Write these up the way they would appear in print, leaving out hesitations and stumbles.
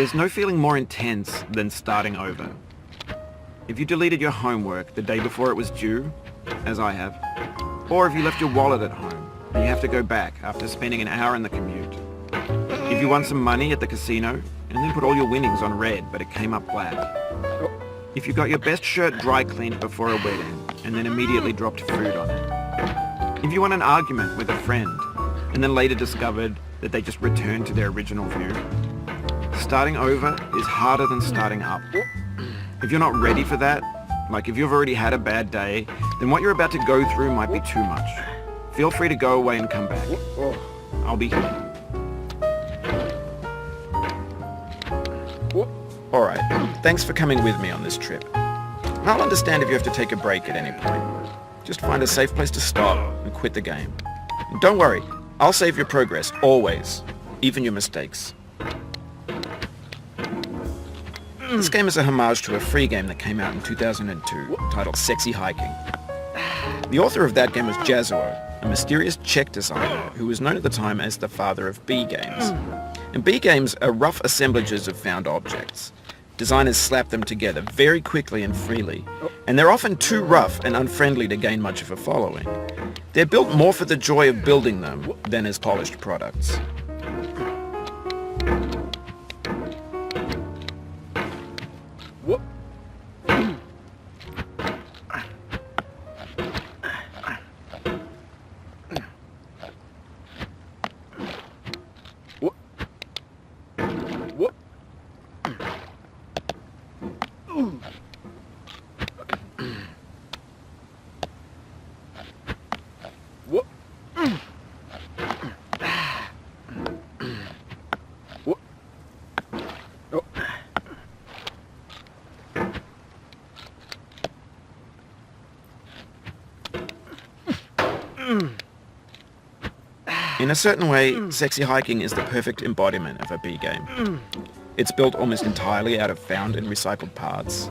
There's no feeling more intense than starting over. If you deleted your homework the day before it was due, as I have, or if you left your wallet at home and you have to go back after spending an hour in the commute. If you won some money at the casino and then put all your winnings on red but it came up black. If you got your best shirt dry cleaned before a wedding and then immediately dropped food on it. If you won an argument with a friend and then later discovered that they just returned to their original view. Starting over is harder than starting up. If you're not ready for that, like if you've already had a bad day, then what you're about to go through might be too much. Feel free to go away and come back. I'll be here. Alright, thanks for coming with me on this trip. I'll understand if you have to take a break at any point. Just find a safe place to stop and quit the game. And don't worry, I'll save your progress, always. Even your mistakes. This game is a homage to a free game that came out in 2002, titled Sexy Hiking. The author of that game was Jazuo, a mysterious Czech designer who was known at the time as the father of B games. And B games are rough assemblages of found objects. Designers slap them together very quickly and freely, and they're often too rough and unfriendly to gain much of a following. They're built more for the joy of building them than as polished products. In a certain way, Sexy Hiking is the perfect embodiment of a B game. It's built almost entirely out of found and recycled parts,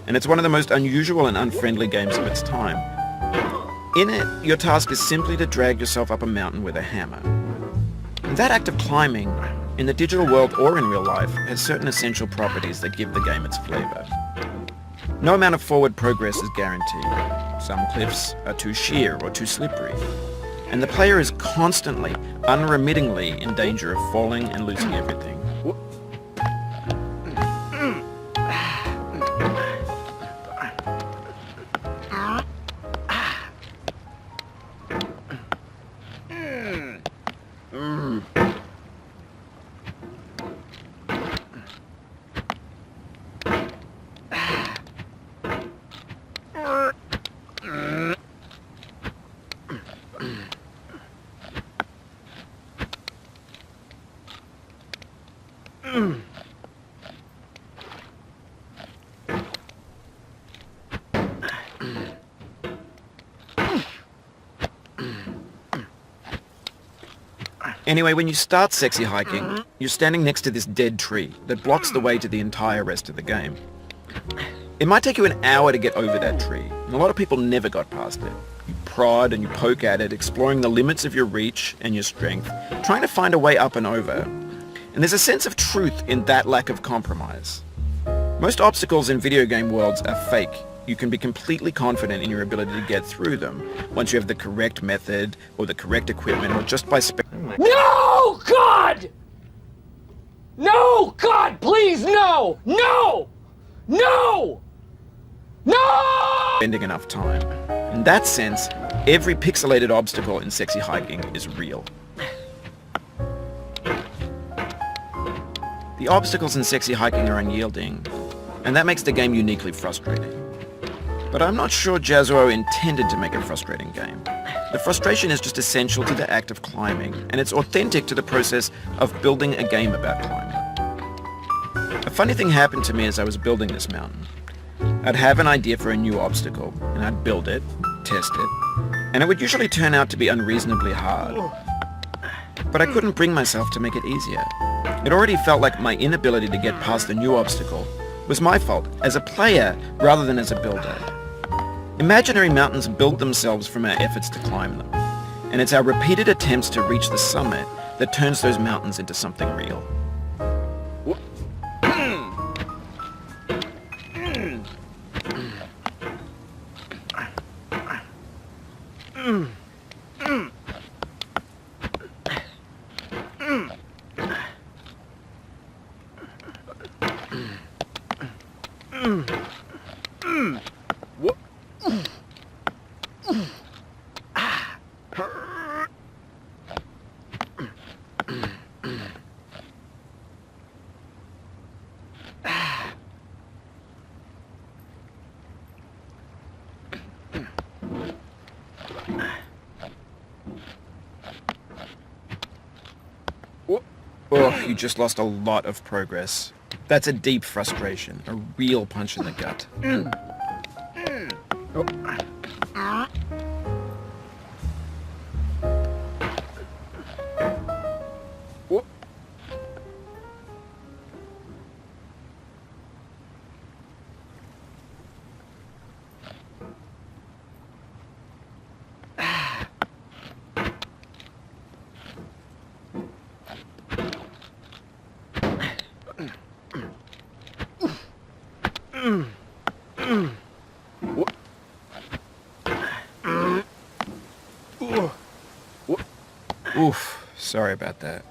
and it's one of the most unusual and unfriendly games of its time. In it, your task is simply to drag yourself up a mountain with a hammer. And that act of climbing, in the digital world or in real life, has certain essential properties that give the game its flavor. No amount of forward progress is guaranteed. Some cliffs are too sheer or too slippery. And the player is constantly, unremittingly in danger of falling and losing everything. Anyway, when you start Sexy Hiking, you're standing next to this dead tree that blocks the way to the entire rest of the game. It might take you an hour to get over that tree, and a lot of people never got past it. You prod and you poke at it, exploring the limits of your reach and your strength, trying to find a way up and over. And there's a sense of truth in that lack of compromise. Most obstacles in video game worlds are fake. You can be completely confident in your ability to get through them once you have the correct method or the correct equipment or just by No, God! No, God, please, no! No! No! No! spending enough time. In that sense, Every pixelated obstacle in sexy hiking is real. The obstacles in sexy hiking are unyielding, and that makes the game uniquely frustrating. But I'm not sure Jazuo intended to make a frustrating game. The frustration is just essential to the act of climbing, and it's authentic to the process of building a game about climbing. A funny thing happened to me as I was building this mountain. I'd have an idea for a new obstacle, and I'd build it, test it, and it would usually turn out to be unreasonably hard. But I couldn't bring myself to make it easier. It already felt like my inability to get past the new obstacle was my fault as a player rather than as a builder. Imaginary mountains build themselves from our efforts to climb them, and it's our repeated attempts to reach the summit that turns those mountains into something real. Oh, you just lost a lot of progress. That's a deep frustration, a real punch in the gut. Oof, sorry about that.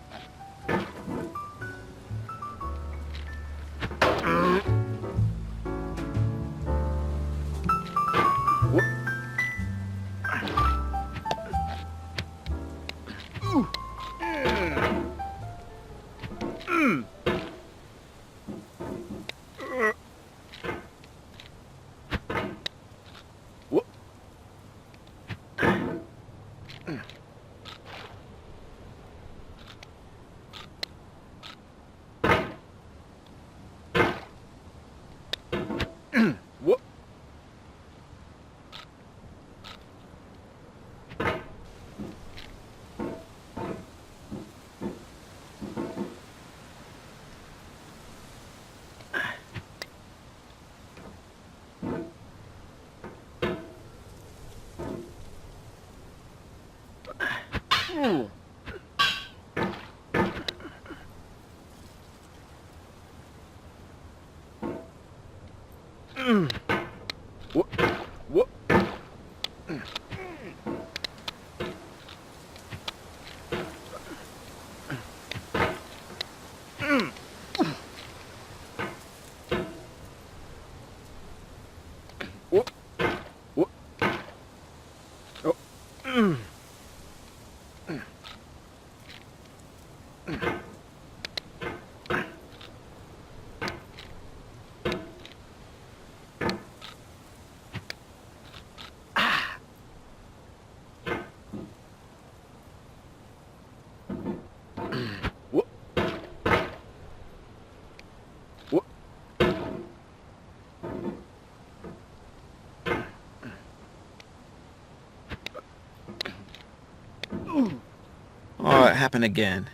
Oh, it happened again.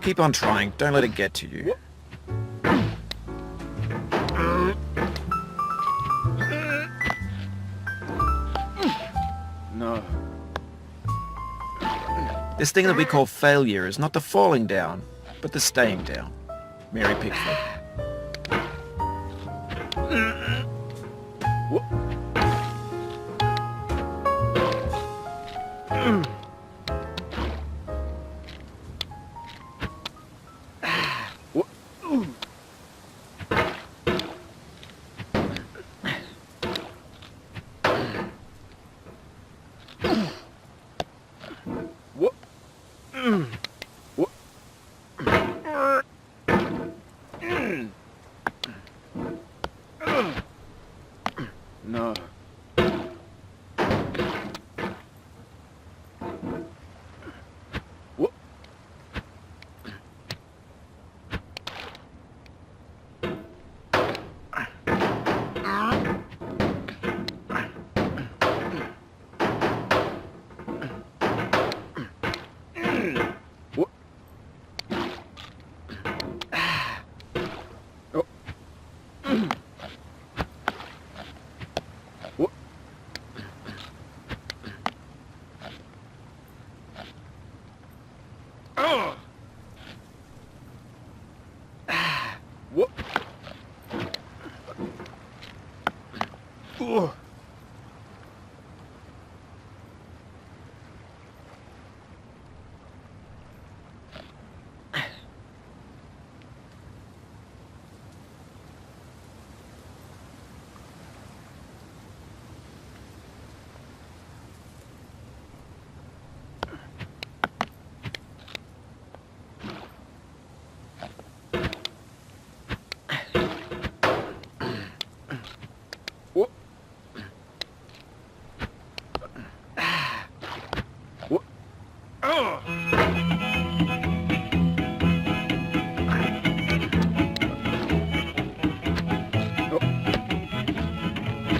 Keep on trying. Don't let it get to you. No. This thing that we call failure is not the falling down, but the staying down. Mary Pickford. What? What? No. What? What? Oh. What? Oh. What? Oh. What? What? Oh.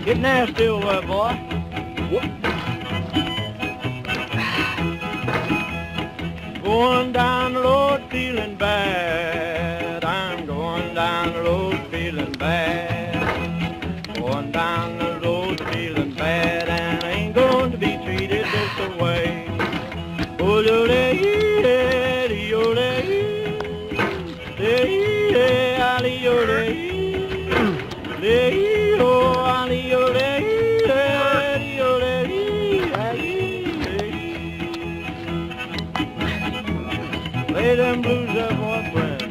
Get nasty over there, boy. What? Going down the road feeling bad. I'm going down the road feeling bad. Going down the road feeling bad, and I ain't going to be treated this way. Oh, yo, lady, yo, lady, lady, yo, lady, oh, ali, yo, lady, yo, lady, lay them blues up, my friend.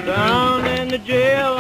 Down in the jail